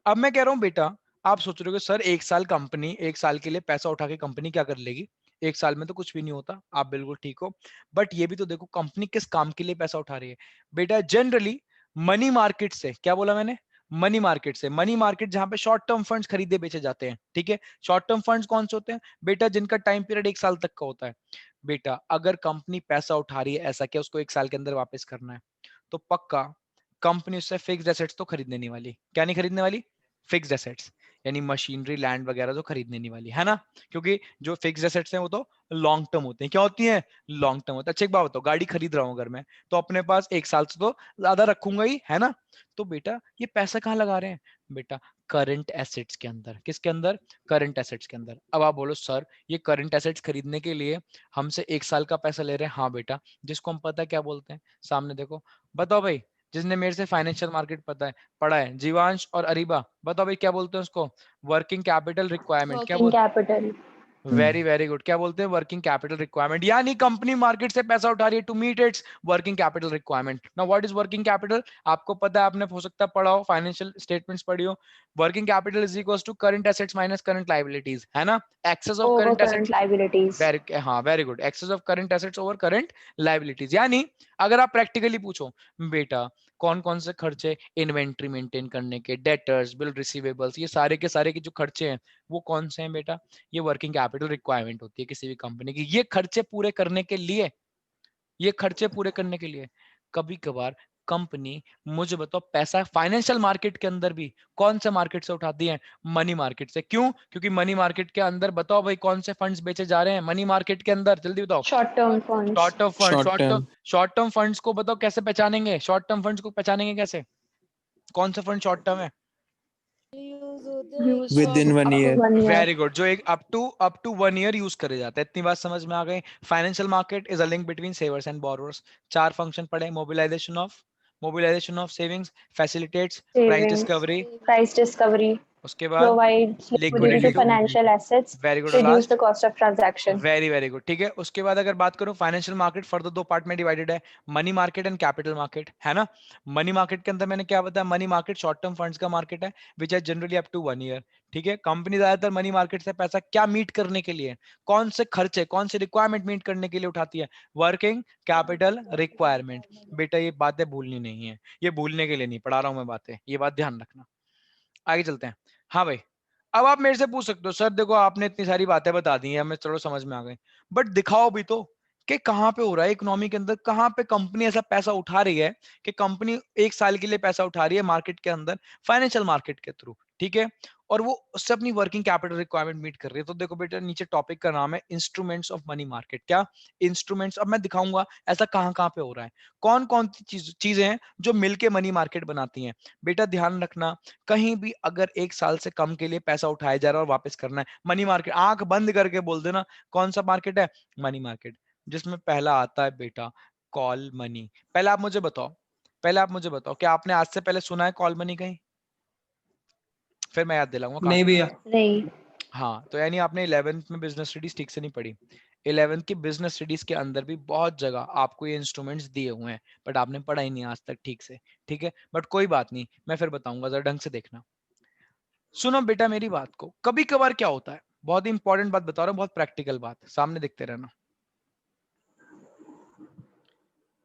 अब मैं कह रहा हूं बेटा, आप सोच रहे हो सर एक साल कंपनी, एक साल के लिए पैसा उठा के कंपनी क्या कर लेगी? एक साल में तो कुछ भी नहीं होता, आप बिल्कुल ठीक हो, बट ये भी तो देखो कंपनी किस काम के लिए पैसा उठा रही है। बेटा जनरली मनी मार्केट से, क्या बोला मैंने? मनी मार्केट से। मनी मार्केट जहां पे शॉर्ट टर्म फंड्स खरीदे बेचे जाते हैं। ठीक है, शॉर्ट टर्म फंड्स कौन से होते हैं बेटा? जिनका टाइम पीरियड एक साल तक का होता है। बेटा अगर कंपनी पैसा उठा रही है ऐसा कि उसको एक साल के अंदर वापस करना है, तो पक्का कंपनी उससे फिक्स्ड एसेट्स तो खरीदने नहीं वाली। क्या नहीं खरीदने वाली? फिक्स्ड एसेट्स, यानी मशीनरी, लैंड वगैरह तो खरीदने नहीं वाली, है ना? क्योंकि जो फिक्स्ड एसेट्स हैं वो तो लॉन्ग टर्म होते हैं। क्या होती हैं? लॉन्ग टर्म होता है। अच्छा एक बात बताओ, गाड़ी खरीद रहा हूं अगर मैं, तो अपने पास एक साल से तो ज्यादा रखूंगा ही, है ना? तो बेटा ये पैसा कहाँ लगा रहे हैं बेटा? करंट एसेट्स के अंदर। किसके अंदर? करंट एसेट्स के अंदर। अब आप बोलो सर ये करंट एसेट्स खरीदने के लिए हमसे एक साल का पैसा ले रहे हैं। हाँ बेटा, जिसको हम पता है क्या बोलते हैं, सामने देखो, बताओ भाई, जिसने मेरे से फाइनेंशियल मार्केट पता है, पढ़ा है, जीवांश और अरीबा, बताओ भाई क्या बोलते हैं उसको? Working capital requirement. क्या working capital. Very very good, क्या बोलते हैं? Working capital requirement. यानी कंपनी मार्केट से पैसा उठा रही है to meet its working capital requirement. Now what is working capital? आपको पता है, आपने हो सकता है पढ़ा हो, फाइनेंशियल स्टेटमेंट्स पढ़ी हो। Working capital is equals to current assets minus current liabilities, है ना? Excess of over current current assets, liabilities. हाँ very good, excess of current assets over current liabilities. यानी अगर आप प्रैक्टिकली पूछो बेटा कौन कौन से खर्चे इन्वेंट्री मेंटेन करने के, डेटर्स, बिल रिसीवेबल्स, ये सारे के सारे के जो खर्चे हैं वो कौन से हैं बेटा? ये वर्किंग कैपिटल रिक्वायरमेंट होती है किसी भी कंपनी की। ये खर्चे पूरे करने के लिए, ये खर्चे पूरे करने के लिए कभी कभार कंपनी, मुझे बताओ, पैसा फाइनेंशियल मार्केट के अंदर भी कौन से मार्केट से उठाती है? मनी मार्केट से। क्यों? क्योंकि मनी मार्केट के अंदर, बताओ भाई, कौन से फंड्स बेचे जा रहे हैं मनी मार्केट के अंदर? जल्दी बताओ। Short term funds. Short term fund. Short term short term funds को बताओ कैसे पहचानेंगे? शॉर्ट टर्म फंड्स को पहचानेंगे कैसे? कौन सा फंड शॉर्ट टर्म है? यूज होते हैं use with in 1 year. 1 year. Very good, जो एक अप टू 1 ईयर यूज करे जाता है। इतनी बात समझ में आ गई? Financial market is a link between savers and borrowers. 4 function पढ़े, mobilisation of savings, facilitates price savings, discovery, price discovery, उसके बाद provides liquidity to liquidity. financial assets, very good, reduce last the cost of transaction. Very very good. ठीक है, उसके बाद अगर बात करूं, फाइनेंशियल मार्केट फर्दर दो पार्ट में डिवाइडेड है, money market and capital market, है ना? मनी मार्केट के अंदर मैंने क्या बताया? Money market short term funds का मार्केट है which are generally up to 1 year. ठीक है, कंपनी ज्यादातर मनी मार्केट से पैसा क्या मीट करने के लिए, कौन से खर्चे, कौन से रिक्वायरमेंट मीट करने के लिए उठाती है? Working capital requirement. बेटा ये बातें भूलनी नहीं है, ये भूलने के लिए नहीं पढ़ा रहा हूं मैं बातें, ये बात ध्यान रखना। आगे चलते हैं। हाँ भाई, अब आप मेरे से पूछ सकते हो सर देखो आपने इतनी सारी बातें बता दी हैं, हमें चलो समझ में आ गई, बट दिखाओ भी तो कि कहाँ पे हो रहा है इकोनॉमी के अंदर, कहाँ पे कंपनी ऐसा पैसा उठा रही है कि कंपनी एक साल के लिए पैसा उठा रही है मार्केट के अंदर, फाइनेंशियल मार्केट के थ्रू, ठीक है, और वो उससे अपनी वर्किंग कैपिटल रिक्वायरमेंट मीट कर रही है। तो देखो बेटा नीचे टॉपिक का नाम है इंस्ट्रूमेंट्स ऑफ मनी मार्केट। क्या इंस्ट्रूमेंट्स? अब मैं दिखाऊंगा ऐसा कहाँ कहाँ पे हो रहा है, कौन कौन सी चीजें हैं जो मिलके मनी मार्केट बनाती हैं। बेटा ध्यान रखना, कहीं भी अगर एक साल से कम के लिए पैसा उठाया जा रहा है और वापस करना है, मनी मार्केट, आंख बंद करके बोल देना कौन सा मार्केट है, मनी मार्केट। जिसमें पहला आता है बेटा कॉल मनी। पहले आप मुझे बताओ, क्या आपने आज से पहले सुना है कॉल मनी कहीं? फिर मैं याद दिलाऊंगा कहाँ नहीं से। भैया। नहीं। हाँ तो यानी आपने 11th में बिजनेस स्टडीज ठीक से नहीं पढ़ी। 11th की बिजनेस स्टडीज के अंदर भी बहुत जगह आपको ये इंस्ट्रूमेंट्स दिए हुए हैं, बट आपने पढ़ा ही नहीं आज तक ठीक से, ठीक है, बट कोई बात नहीं, मैं फिर बताऊंगा, जरा ढंग से देखना। सुनो बेटा मेरी बात को, कभी कभार क्या होता है, बहुत ही इंपॉर्टेंट बात बता रहा हूँ, बहुत प्रैक्टिकल बात, सामने देखते रहना।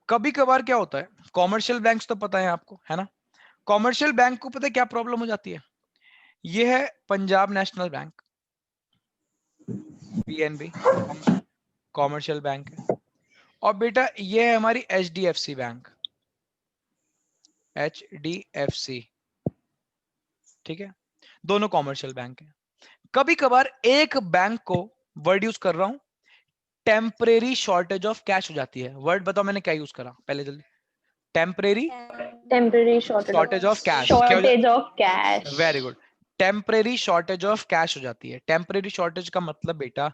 कभी कभार क्या होता है, कॉमर्शियल बैंक्स तो पता है आपको, है ना, कॉमर्शियल बैंक को पता है क्या प्रॉब्लम हो जाती है, ये है Punjab national bank, PNB, commercial bank है, और बेटा ये है हमारी एचडीएफसी बैंक, एचडीएफसी, ठीक है, दोनों कॉमर्शियल बैंक है। कभी कभार एक बैंक को, वर्ड यूज कर रहा हूं, टेम्परेरी शॉर्टेज ऑफ कैश हो जाती है। वर्ड बताओ मैंने क्या यूज करा पहले जल्दी, temporary temporary shortage of cash, shortage of cash. Very good, temporary shortage of cash हो जाती है। टेम्परेरी शॉर्टेज का मतलब बेटा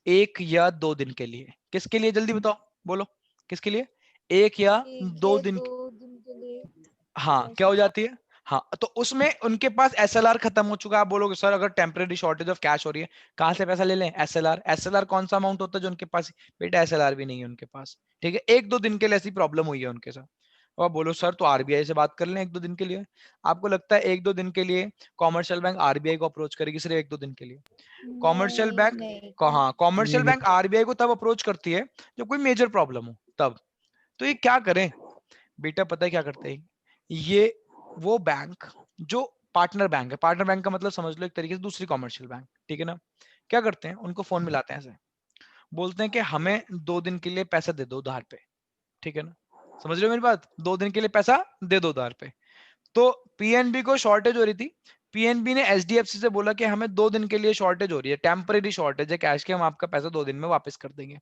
1 या 2 दिन के लिए, किसके लिए जल्दी बताओ, बोलो किसके लिए, 1 या 2 दिन, 2 दिन के लिए। हाँ क्या हो जाती है, हाँ तो उसमें उनके पास एसएलआर खत्म हो चुका है। आप बोलोगे सर अगर टेम्परेरी शॉर्टेज ऑफ कैश हो रही है कहां से पैसा ले लें, एसएलआर, एसएलआर कौन सा अमाउंट होता है जो उनके पास, बेटा एसएलआर भी नहीं है उनके पास, ठीक है, 1-2 दिन के लिए ऐसी प्रॉब्लम हुई है उनके साथ। और बोलो सर तो आरबीआई से बात कर लें 1-2 दिन के लिए, आपको लगता है 1-2 दिन के लिए कॉमर्शियल बैंक आरबीआई को अप्रोच करेगी सिर्फ 1-2 दिन के लिए? कॉमर्शियल नहीं बैंक, नहीं हाँ कॉमर्शियल नहीं बैंक आरबीआई को तब अप्रोच करती है जब कोई मेजर प्रॉब्लम हो तब। तो ये क्या करें बेटा, पता है क्या करते हैं, ये वो बैंक जो पार्टनर बैंक है, पार्टनर बैंक का मतलब समझ लो एक तरीके से दूसरी कॉमर्शियल बैंक, ठीक है ना, क्या करते हैं उनको फोन मिलाते हैं ऐसे, बोलते हैं कि हमें 2 दिन के लिए पैसा दे दो उधार पे, ठीक है ना, समझ रहे हो मेरी बात, 2 दिन के लिए पैसा दे दो उधार पे। तो पीएनबी को शॉर्टेज हो रही थी, पीएनबी ने एचडीएफसी से बोला कि हमें 2 दिन के लिए शॉर्टेज हो रही है, टेम्परेरी शॉर्टेज है कैश के, हम आपका पैसा 2 दिन में वापस कर देंगे।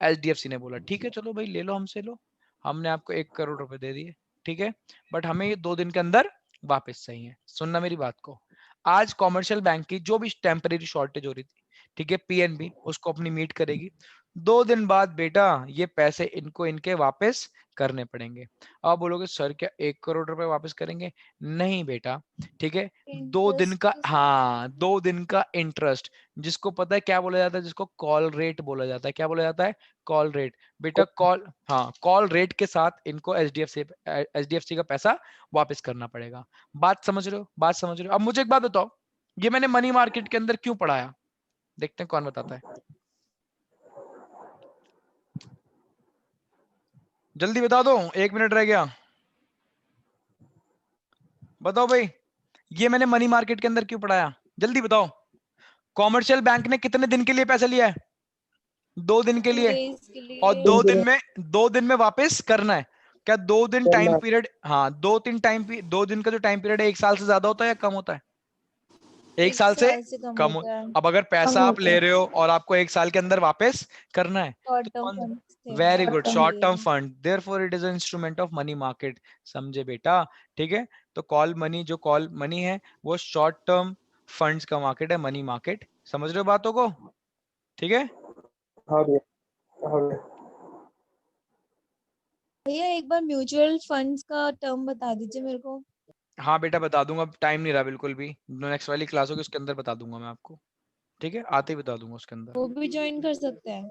एचडीएफसी ने बोला ठीक है चलो भाई ले लो हमसे लो, हमने आपको 1 करोड़ रुपए दे दिए, ठीक है, बट हमें ये 2 दिन के अंदर वापस चाहिए। सुनना मेरी बात को, आज कॉमर्शियल बैंक की जो भी टेम्परेरी शॉर्टेज हो रही थी, ठीक है, पीएनबी उसको अपनी मीट करेगी, 2 दिन बाद बेटा ये पैसे इनको इनके वापस करने पड़ेंगे। आप बोलोगे सर क्या 1 करोड़ रुपए वापस करेंगे? नहीं बेटा, ठीक है, 2 दिन का, इंटरेस्ट। हाँ 2 दिन का इंटरेस्ट, जिसको पता है क्या बोला जाता है, जिसको कॉल रेट बोला जाता है, क्या बोला जाता है, कॉल रेट, बेटा कॉल, हाँ कॉल रेट के साथ इनको एचडीएफसी का पैसा वापस करना पड़ेगा। बात समझ रहे हो, बात समझ रहे हो? अब मुझे एक बात बताओ, ये मैंने मनी मार्केट के अंदर क्यों पढ़ाया, देखते हैं कौन बताता है, जल्दी बता दो, 1 मिनट रह गया, बताओ भाई, ये मैंने मनी मार्केट के अंदर क्यों पढ़ाया, जल्दी बताओ। कॉमर्शियल बैंक ने कितने दिन के लिए पैसा लिया है, 2 दिन के 2 लिए, days के और लिए। 2 दिन में वापस करना है। क्या 2 दिन टाइम पीरियड, हाँ 2 दिन का जो टाइम पीरियड है 1 साल से ज्यादा होता है या कम होता है? 1 1 साल से साल से कम कम होता है। अब अगर कम पैसा आप होता ले है। रहे हो और आपको 1 साल के अंदर वापस करना है शॉर्ट तो टर्म कौन, फंड्स थे वेरी वो गुड, term। शॉर्ट टर्म इसलिए। Fund, therefore it is an instrument of money market, समझे बेटा, ठीक है। तो कॉल मनी, जो कॉल मनी है वो शॉर्ट टर्म फंड्स का मार्केट है, मनी मार्केट, समझ रहे हो बातों को, ठीक है। हाँ भैया, हाँ भैया। भैया एक बार म्यूचुअल फंड्स का टर्म बता दीजिए मेरे को। हाँ बेटा बता दूंगा, टाइम नहीं रहा बिल्कुल भी, नेक्स्ट वाली क्लास होगी उसके अंदर बता दूंगा मैं आपको, ठीक है, आते ही बता दूंगा उसके अंदर। वो भी ज्वाइन कर सकते हैं।